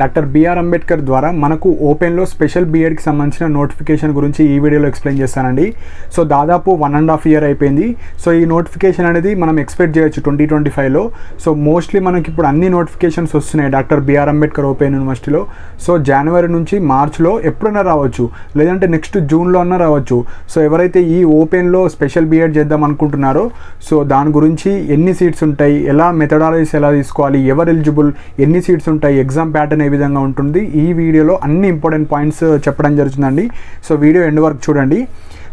Doctor BR Ambedkar ద్వారా మనకు ఓపెన్లో స్పెషల్ బీఎడ్కి సంబంధించిన నోటిఫికేషన్ గురించి ఈ వీడియోలో ఎక్స్ప్లెయిన్ చేస్తానండి. సో దాదాపు 1.5 year అయిపోయింది. సో ఈ నోటిఫికేషన్ అనేది మనం ఎక్స్పెక్ట్ చేయొచ్చు 2025లో. సో మోస్ట్లీ మనకి ఇప్పుడు అన్ని నోటిఫికేషన్స్ వస్తున్నాయి డాక్టర్ బిఆర్ అంబేద్కర్ ఓపెన్ యూనివర్సిటీలో. సో జనవరి నుంచి మార్చ్లో ఎప్పుడైనా రావచ్చు, లేదంటే నెక్స్ట్ జూన్లో అన్నా రావచ్చు. సో ఎవరైతే ఈ ఓపెన్లో స్పెషల్ బీఎడ్ చేద్దాం అనుకుంటున్నారో సో దాని గురించి ఎన్ని సీట్స్ ఉంటాయి, ఎలా మెథడాలజీస్ ఎలా తీసుకోవాలి, ఎవరు ఎలిజిబుల్, ఎన్ని సీట్స్ ఉంటాయి, ఎగ్జామ్ ప్యాటర్న్ ఏ విధంగా ఉంటుంది, ఈ వీడియోలో అన్ని ఇంపార్టెంట్ పాయింట్స్ చెప్పడం జరుగుతుందండి. సో వీడియో ఎండ్ వరకు చూడండి.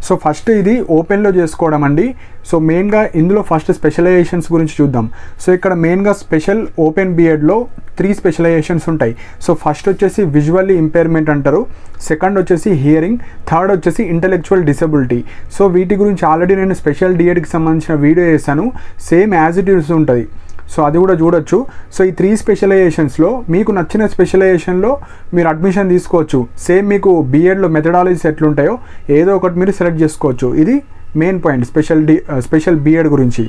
సో ఫస్ట్ ఇది ఓపెన్లో చేసుకోవడం అండి. సో మెయిన్గా ఇందులో ఫస్ట్ స్పెషలైజేషన్స్ గురించి చూద్దాం. సో ఇక్కడ మెయిన్గా స్పెషల్ ఓపెన్ బీఎడ్లో 3 స్పెషలైజేషన్స్ ఉంటాయి. సో ఫస్ట్ వచ్చేసి విజువల్లీ ఇంపైర్మెంట్ అంటారు, సెకండ్ వచ్చేసి హియరింగ్, థర్డ్ వచ్చేసి ఇంటెలెక్చువల్ డిసెబిలిటీ. సో వీటి గురించి ఆల్రెడీ నేను స్పెషల్ డిఎడ్కి సంబంధించిన వీడియో చేశాను, సేమ్ యాజ్ ఇట్ ఈస్ ఉంటుంది. సో అది కూడా చూడొచ్చు. సో ఈ 3 స్పెషలైజేషన్స్లో మీకు నచ్చిన స్పెషలైజేషన్లో మీరు అడ్మిషన్ తీసుకోవచ్చు. సేమ్ మీకు బీఎడ్లో మెథడాలజీస్ ఎట్లుంటాయో ఏదో ఒకటి మీరు సెలెక్ట్ చేసుకోవచ్చు. ఇది మెయిన్ పాయింట్ స్పెషల్ బీఎడ్ గురించి.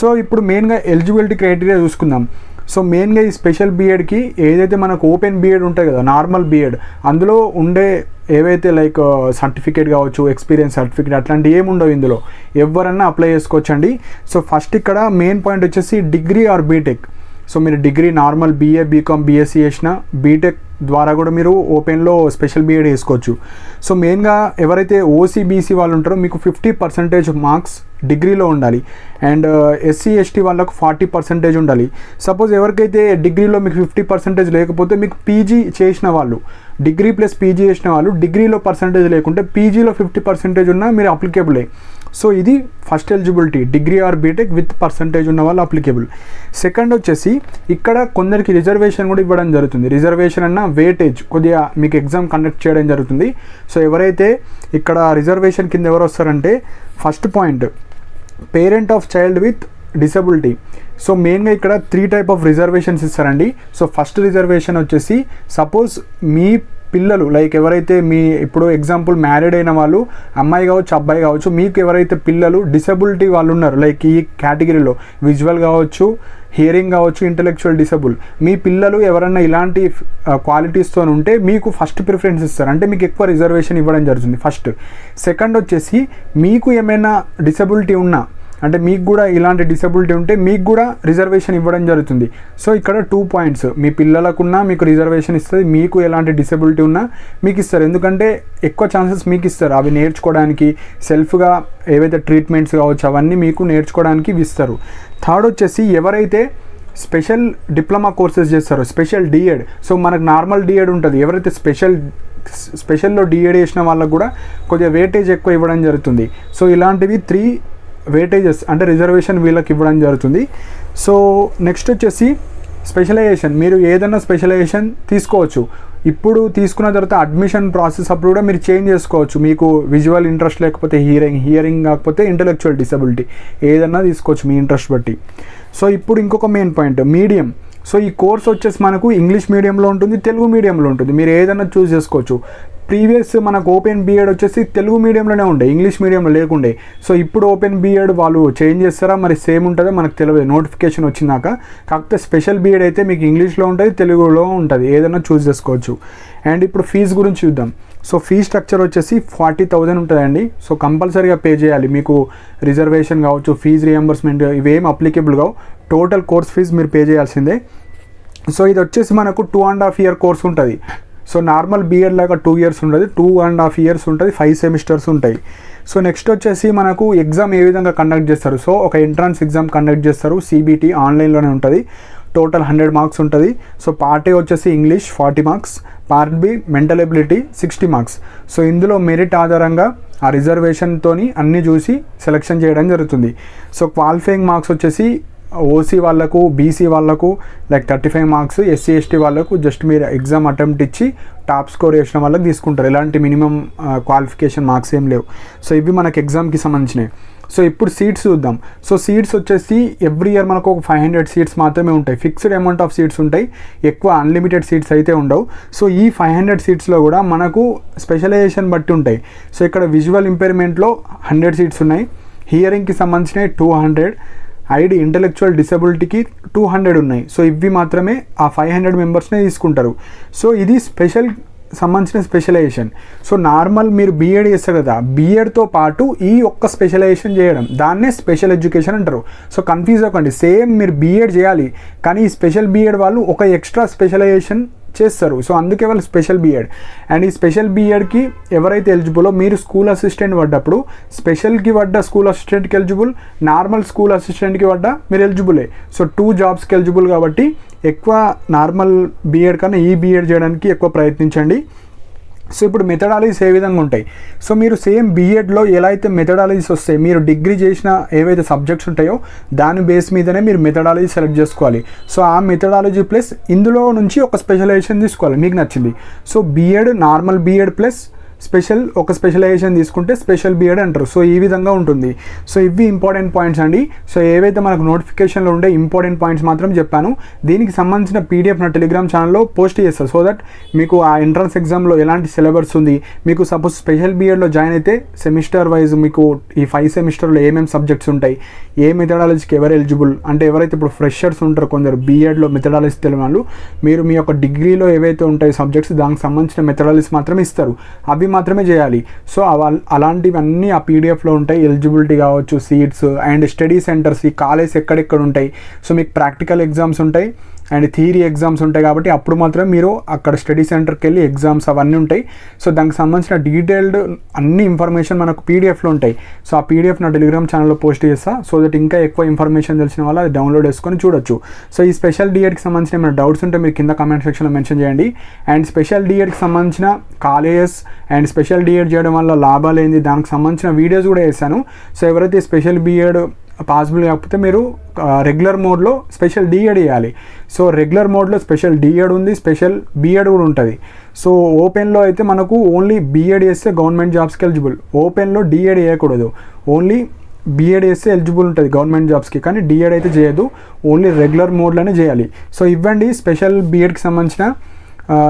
సో ఇప్పుడు మెయిన్గా ఎలిజిబిలిటీ క్రైటీరియా చూసుకుందాం. సో మెయిన్గా ఈ స్పెషల్ బీఎడ్కి ఏదైతే మనకు ఓపెన్ బీఎడ్ ఉంటాయి కదా, నార్మల్ బీఎడ్, అందులో ఉండే ఏవైతే లైక్ సర్టిఫికేట్ కావచ్చు, ఎక్స్పీరియన్స్ సర్టిఫికేట్ అట్లాంటివి ఏమి ఉండవు, ఇందులో ఎవరన్నా అప్లై చేసుకోవచ్చండి. సో ఫస్ట్ ఇక్కడ మెయిన్ పాయింట్ వచ్చేసి డిగ్రీ ఆర్ బీటెక్. సో మీరు degree normal BA, BCom, BSc చేసిన బీటెక్ ద్వారా కూడా మీరు ఓపెన్లో స్పెషల్ బీఎడ్ వేసుకోవచ్చు. సో మెయిన్గా ఎవరైతే ఓసీ బీసీ వాళ్ళు ఉంటారో మీకు 50% మార్క్స్ డిగ్రీలో ఉండాలి, అండ్ ఎస్సీ ఎస్టీ వాళ్ళకు 40% ఉండాలి. సపోజ్ ఎవరికైతే డిగ్రీలో మీకు 50% లేకపోతే మీకు పీజీ చేసిన వాళ్ళు, డిగ్రీ ప్లస్ పీజీ చేసిన వాళ్ళు డిగ్రీలో పర్సంటేజ్ లేకుంటే పీజీలో 50% ఉన్నా మీరు అప్లికేబులే. సో ఇది first eligibility, degree or BTech with percentage ఉన్న వాళ్ళు అప్లికేబుల్. సెకండ్ వచ్చేసి ఇక్కడ కొందరికి రిజర్వేషన్ కూడా ఇవ్వడం జరుగుతుంది. రిజర్వేషన్ అన్న వెయిటేజ్ కొద్దిగా మీకు ఎగ్జామ్ కండక్ట్ చేయడం జరుగుతుంది. సో ఎవరైతే ఇక్కడ రిజర్వేషన్ కింద ఎవరు వస్తారంటే first point parent of child with disability. So మెయిన్గా ఇక్కడ 3 type ఆఫ్ రిజర్వేషన్స్ ఇస్తారండి. సో ఫస్ట్ రిజర్వేషన్ వచ్చేసి సపోజ్ మీ పిల్లలు లైక్ ఎవరైతే మీ ఇప్పుడు ఎగ్జాంపుల్ మ్యారీడ్ అయిన వాళ్ళు, అమ్మాయి కావచ్చు అబ్బాయి కావచ్చు, మీకు ఎవరైతే పిల్లలు డిసబిలిటీ వాళ్ళు ఉన్నారు లైక్ ఈ కేటగిరీలో విజువల్ కావచ్చు, హియరింగ్ కావచ్చు, ఇంటెలెక్చువల్ డిసబుల్, మీ పిల్లలు ఎవరన్నా ఇలాంటి క్వాలిటీస్తో ఉంటే మీకు ఫస్ట్ ప్రిఫరెన్స్ ఇస్తారు, అంటే మీకు ఎక్కువ రిజర్వేషన్ ఇవ్వడం జరుగుతుంది ఫస్ట్. సెకండ్ వచ్చేసి మీకు ఏమైనా డిసబిలిటీ ఉన్నా, అంటే మీకు కూడా ఇలాంటి డిసబిలిటీ ఉంటే మీకు కూడా రిజర్వేషన్ ఇవ్వడం జరుగుతుంది. సో ఇక్కడ 2 points, మీ పిల్లలకున్నా మీకు రిజర్వేషన్ ఇస్తుంది, మీకు ఎలాంటి డిసబిలిటీ ఉన్నా మీకు ఇస్తారు. ఎందుకంటే ఎక్కువ ఛాన్సెస్ మీకు ఇస్తారు అవి నేర్చుకోవడానికి, సెల్ఫ్గా ఏవైతే ట్రీట్మెంట్స్ కావచ్చు అవన్నీ మీకు నేర్చుకోవడానికి ఇస్తారు. థర్డ్ వచ్చేసి ఎవరైతే స్పెషల్ డిప్లొమా కోర్సెస్ చేస్తారో, స్పెషల్ డిఎడ్. సో మనకు నార్మల్ డిఎడ్ ఉంటుంది, ఎవరైతే స్పెషల్లో డిఎడ్ చేసిన వాళ్ళకు కూడా కొద్దిగా వెయిటేజ్ ఎక్కువ ఇవ్వడం జరుగుతుంది. సో ఇలాంటివి 3 వెయిటేజెస్ అంటే రిజర్వేషన్ వీళ్ళకి ఇవ్వడం జరుగుతుంది. సో నెక్స్ట్ వచ్చేసి స్పెషలైజేషన్, మీరు ఏదైనా స్పెషలైజేషన్ తీసుకోవచ్చు. ఇప్పుడు తీసుకున్న తర్వాత అడ్మిషన్ ప్రాసెస్ అప్పుడు కూడా మీరు చేంజ్ చేసుకోవచ్చు. మీకు విజువల్ ఇంట్రెస్ట్ లేకపోతే హియరింగ్ కాకపోతే ఇంటెలెక్చువల్ డిసబిలిటీ ఏదన్నా తీసుకోవచ్చు మీ ఇంట్రెస్ట్ బట్టి. సో ఇప్పుడు ఇంకొక మెయిన్ పాయింట్ మీడియం. సో ఈ కోర్స్ వచ్చేసి మనకు ఇంగ్లీష్ మీడియంలో ఉంటుంది, తెలుగు మీడియంలో ఉంటుంది, మీరు ఏదైనా చూస్ చేసుకోవచ్చు. ప్రీవియస్ మనకు ఓపెన్ బీఎడ్ వచ్చేసి తెలుగు మీడియంలోనే ఉండే, ఇంగ్లీష్ మీడియంలో లేకుండే. సో ఇప్పుడు ఓపెన్ బీఎడ్ వాళ్ళు చేంజ్ చేస్తారా మరి సేమ్ ఉంటుందో మనకు తెలియదు నోటిఫికేషన్ వచ్చినాక. కాకపోతే స్పెషల్ బీఎడ్ అయితే మీకు ఇంగ్లీష్లో ఉంటుంది, తెలుగులో ఉంటుంది, ఏదైనా చూస్ చేసుకోవచ్చు. అండ్ ఇప్పుడు ఫీజు గురించి చూద్దాం. సో ఫీ స్ట్రక్చర్ వచ్చేసి 40,000 ఉంటుందండి. సో కంపల్సరీగా పే చేయాలి. మీకు రిజర్వేషన్ కావచ్చు, ఫీజు రియంబర్స్మెంట్ ఇవేం అప్లికేబుల్ కావు, టోటల్ కోర్స్ ఫీజు మీరు పే చేయాల్సిందే. సో ఇది వచ్చేసి మనకు 2.5 year కోర్స్ ఉంటుంది. సో నార్మల్ బీఎడ్ లాగా 2 years ఉండదు, 2.5 years ఉంటుంది, 5 semesters ఉంటాయి. సో నెక్స్ట్ వచ్చేసి మనకు ఎగ్జామ్ ఏ విధంగా కండక్ట్ చేస్తారు. సో ఒక ఎంట్రన్స్ ఎగ్జామ్ కండక్ట్ చేస్తారు, సిబిటి ఆన్లైన్లోనే ఉంటుంది, టోటల్ 100 marks ఉంటుంది. సో పార్ట్ ఏ వచ్చేసి English 40 marks, part B mental ability 60 marks. So ఇందులో మెరిట్ ఆధారంగా ఆ రిజర్వేషన్తోని అన్నీ చూసి సెలెక్షన్ చేయడం జరుగుతుంది. సో క్వాలిఫైయింగ్ మార్క్స్ వచ్చేసి ఓసీ వాళ్ళకు, బీసీ వాళ్ళకు లైక్ 35 marks, ఎస్సీ ఎస్టీ వాళ్ళకు జస్ట్ మీరు ఎగ్జామ్ అటెంప్ట్ ఇచ్చి టాప్ స్కోర్ చేసిన వాళ్ళకి తీసుకుంటారు. ఎలాంటి మినిమం క్వాలిఫికేషన్ మార్క్స్ ఏం లేవు. సో ఇవి మనకు ఎగ్జామ్కి సంబంధించినవి. సో ఇప్పుడు సీట్స్ చూద్దాం. సో సీట్స్ వచ్చేసి ఎవ్రీ ఇయర్ మనకు ఒక 500 seats మాత్రమే ఉంటాయి, ఫిక్స్డ్ అమౌంట్ ఆఫ్ సీట్స్ ఉంటాయి, ఎక్కువ అన్లిమిటెడ్ సీట్స్ అయితే ఉండవు. సో ఈ 500 seatsలో కూడా మనకు స్పెషలైజేషన్ బట్టి ఉంటాయి. సో ఇక్కడ విజువల్ ఇంపైర్మెంట్లో 100 seats ఉన్నాయి, హియరింగ్కి సంబంధించినవి 200, ఐడి ఇంటలెక్చువల్ డిసబిలిటీకి 200 ఉన్నాయి. సో ఇవి మాత్రమే ఆ 500 మెంబర్స్నే తీసుకుంటారు. సో ఇది సంబంధించిన స్పెషలైజేషన్. సో నార్మల్ మీరు బీఎడ్ చేస్తారు కదా, బీఎడ్తో పాటు ఈ ఒక్క స్పెషలైజేషన్ చేయడం దాన్నే స్పెషల్ ఎడ్యుకేషన్ అంటారు. సో కన్ఫ్యూజ్ అవ్వకండి, సేమ్ మీరు బీఎడ్ చేయాలి కానీ ఈ స్పెషల్ బీఎడ్ వాళ్ళు ఒక ఎక్స్ట్రా స్పెషలైజేషన్ చేస్తారు. సో అందుకే వాళ్ళు స్పెషల్ బీఎడ్. అండ్ ఈ స్పెషల్ బీఎడ్కి ఎవరైతే ఎలిజిబులో, మీరు స్కూల్ అసిస్టెంట్ పడ్డప్పుడు స్పెషల్కి పడ్డ స్కూల్ అసిస్టెంట్కి ఎలిజిబుల్, నార్మల్ స్కూల్ అసిస్టెంట్కి పడ్డ మీరు ఎలిజిబులే. సో 2 జాబ్స్కి ఎలిజిబుల్ కాబట్టి ఎక్కువ నార్మల్ బీఎడ్ కన్నా ఈ బీఎడ్ చేయడానికి ఎక్కువ ప్రయత్నించండి. సో ఇప్పుడు మెథడాలజీస్ ఏ విధంగా ఉంటాయి, సో మీరు సేమ్ బీఎడ్లో ఎలా అయితే మెథడాలజీస్ వస్తాయి, మీరు డిగ్రీ చేసిన ఏవైతే సబ్జెక్ట్స్ ఉంటాయో దాని బేస్ మీదనే మీరు మెథడాలజీ సెలెక్ట్ చేసుకోవాలి. సో ఆ మెథడాలజీ ప్లస్ ఇందులో నుంచి ఒక స్పెషలైజేషన్ తీసుకోవాలి మీకు నచ్చింది. So BEd normal BEd plus ఒక స్పెషలైజేషన్ తీసుకుంటే స్పెషల్ బీఎడ్ అంటారు. సో ఈ విధంగా ఉంటుంది. సో ఇవి ఇంపార్టెంట్ పాయింట్స్ అండి. సో ఏవైతే మనకు నోటిఫికేషన్లో ఉండే ఇంపార్టెంట్ పాయింట్స్ మాత్రం చెప్పాను. దీనికి సంబంధించిన పీడిఎఫ్ నా టెలిగ్రామ్ ఛానల్లో పోస్ట్ చేస్తాను. సో దట్ మీకు ఆ ఎంట్రన్స్ ఎగ్జామ్లో ఎలాంటి సిలబస్ ఉంది, మీకు సపోజ్ స్పెషల్ బీఎడ్లో జాయిన్ అయితే సెమిస్టర్ వైజ్ మీకు ఈ 5 సెమిస్టర్లో ఏమేమి సబ్జెక్ట్స్ ఉంటాయి, ఏ మెథడాలజీకి ఎవరు ఎలిజిబుల్, అంటే ఎవరైతే ఇప్పుడు ఫ్రెషర్స్ ఉంటారో కొందరు బీఎడ్లో మెథడాలజీ తెలియని వాళ్ళు, మీరు మీ యొక్క డిగ్రీలో ఏవైతే ఉంటాయి సబ్జెక్ట్స్ దానికి సంబంధించిన మెథడాలజీస్ మాత్రమే ఇస్తారు, అవి మాత్రమే చేయాలి. సో అలాంటివన్నీ ఆ పీడిఎఫ్లో ఉంటాయి. ఎలిజిబిలిటీ కావచ్చు, సీట్స్ అండ్ స్టడీ సెంటర్స్, ఈ కాలేజ్ ఎక్కడెక్కడ ఉంటాయి. సో మీకు ప్రాక్టికల్ ఎగ్జామ్స్ ఉంటాయి అండ్ థియరీ ఎగ్జామ్స్ ఉంటాయి కాబట్టి అప్పుడు మాత్రమే మీరు అక్కడ స్టడీ సెంటర్కి వెళ్ళి ఎగ్జామ్స్ అవన్నీ ఉంటాయి. సో దానికి సంబంధించిన డీటెయిల్డ్ అన్ని ఇన్ఫర్మేషన్ మనకు పీడిఎఫ్లో ఉంటాయి. సో ఆ పీడిఎఫ్ నా టెలిగ్రామ్ ఛానల్లో పోస్ట్ చేస్తా. సో దట్ ఇంకా ఎక్కువ ఇన్ఫర్మేషన్ తెలిసిన వాళ్ళు అది డౌన్లోడ్ చేసుకొని చూడొచ్చు. సో ఈ స్పెషల్ డిఎడ్కి సంబంధించిన ఏమైనా డౌట్స్ ఉంటే మీరు కింద కామెంట్ సెక్షన్లో మెన్షన్ చేయండి. అండ్ స్పెషల్ డిఎడ్కి సంబంధించిన కాలేజెస్ అండ్ స్పెషల్ డిఎడ్ చేయడం వల్ల లాభాలు ఏంది దానికి సంబంధించిన వీడియోస్ కూడా వేసాను. సో ఎవరైతే స్పెషల్ బిఎడ్ పాసిబుల్ కాకపోతే మీరు రెగ్యులర్ మోడ్లో స్పెషల్ డిఎడ్ చేయాలి. సో రెగ్యులర్ మోడ్లో స్పెషల్ డిఎడ్ ఉంది, స్పెషల్ బిఎడ్ కూడా ఉంటుంది. సో ఓపెన్లో అయితే మనకు ఓన్లీ బిఎడ్ చేస్తే గవర్నమెంట్ జాబ్స్కి ఎలిజిబుల్, ఓపెన్లో డిఎడ్ చేయకూడదు, ఓన్లీ బిఎడ్ చేస్తే ఎలిజిబుల్ ఉంటుంది గవర్నమెంట్ జాబ్స్కి, కానీ డిఎడ్ అయితే చేయదు, ఓన్లీ రెగ్యులర్ మోడ్లోనే చేయాలి. సో ఇవ్వండి స్పెషల్ బిఎడ్కి సంబంధించిన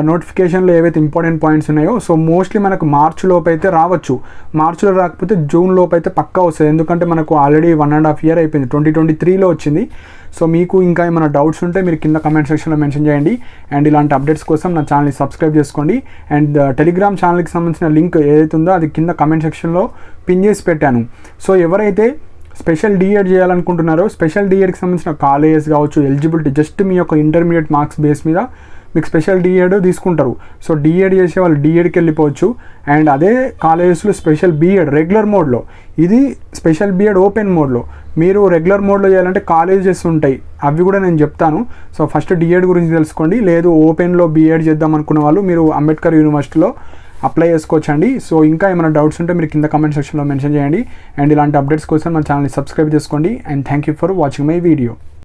నోటిఫికేషన్లో ఏవైతే ఇంపార్టెంట్ పాయింట్స్ ఉన్నాయో. సో మోస్ట్లీ మనకు మార్చ్ లోపు అయితే రావచ్చు, మార్చ్లో రాకపోతే జూన్ లోపు అయితే పక్కా వస్తుంది. ఎందుకంటే మనకు ఆల్రెడీ 1.5 year అయిపోయింది, 2023లో వచ్చింది. సో మీకు ఇంకా ఏమైనా డౌట్స్ ఉంటే మీరు కింద కమెంట్ సెక్షన్లో మెన్షన్ చేయండి. అండ్ ఇలాంటి అప్డేట్స్ కోసం నా ఛానల్ని సబ్స్క్రైబ్ చేసుకోండి. అండ్ టెలిగ్రామ్ ఛానల్కి సంబంధించిన లింక్ ఏదైతే ఉందో అది కింద కమెంట్ సెక్షన్లో పిన్ చేసి పెట్టాను. సో ఎవరైతే స్పెషల్ డిఎడ్ చేయాలనుకుంటున్నారో స్పెషల్ డిఎడ్కి సంబంధించిన కాలేజెస్ కావచ్చు, ఎలిజిబిలిటీ జస్ట్ మీ యొక్క ఇంటర్మీడియట్ మార్క్స్ బేస్ మీద మీకు స్పెషల్ డిఎడ్ తీసుకుంటారు. సో డిఎడ్ చేసే వాళ్ళు డిఎడ్కి వెళ్ళిపోవచ్చు. అండ్ అదే కాలేజెస్లో స్పెషల్ బిఎడ్ రెగ్యులర్ మోడ్లో, ఇది స్పెషల్ బిఎడ్ ఓపెన్ మోడ్లో. మీరు రెగ్యులర్ మోడ్లో చేయాలంటే కాలేజెస్ ఉంటాయి, అవి కూడా నేను చెప్తాను. సో ఫస్ట్ డిఎడ్ గురించి తెలుసుకోండి. లేదు ఓపెన్లో బిఎడ్ చేద్దాం అనుకున్న వాళ్ళు మీరు అంబేద్కర్ యూనివర్సిటీలో అప్లై చేసుకోవచ్చండి. సో ఇంకా ఏమైనా డౌట్స్ ఉంటే మీరు కింద కామెంట్ సెక్షన్లో మెన్షన్ చేయండి. అండ్ ఇలాంటి అప్డేట్స్ కోసం మన ఛానల్ని సబ్స్క్రైబ్ చేసుకోండి. And thank you for watching my video.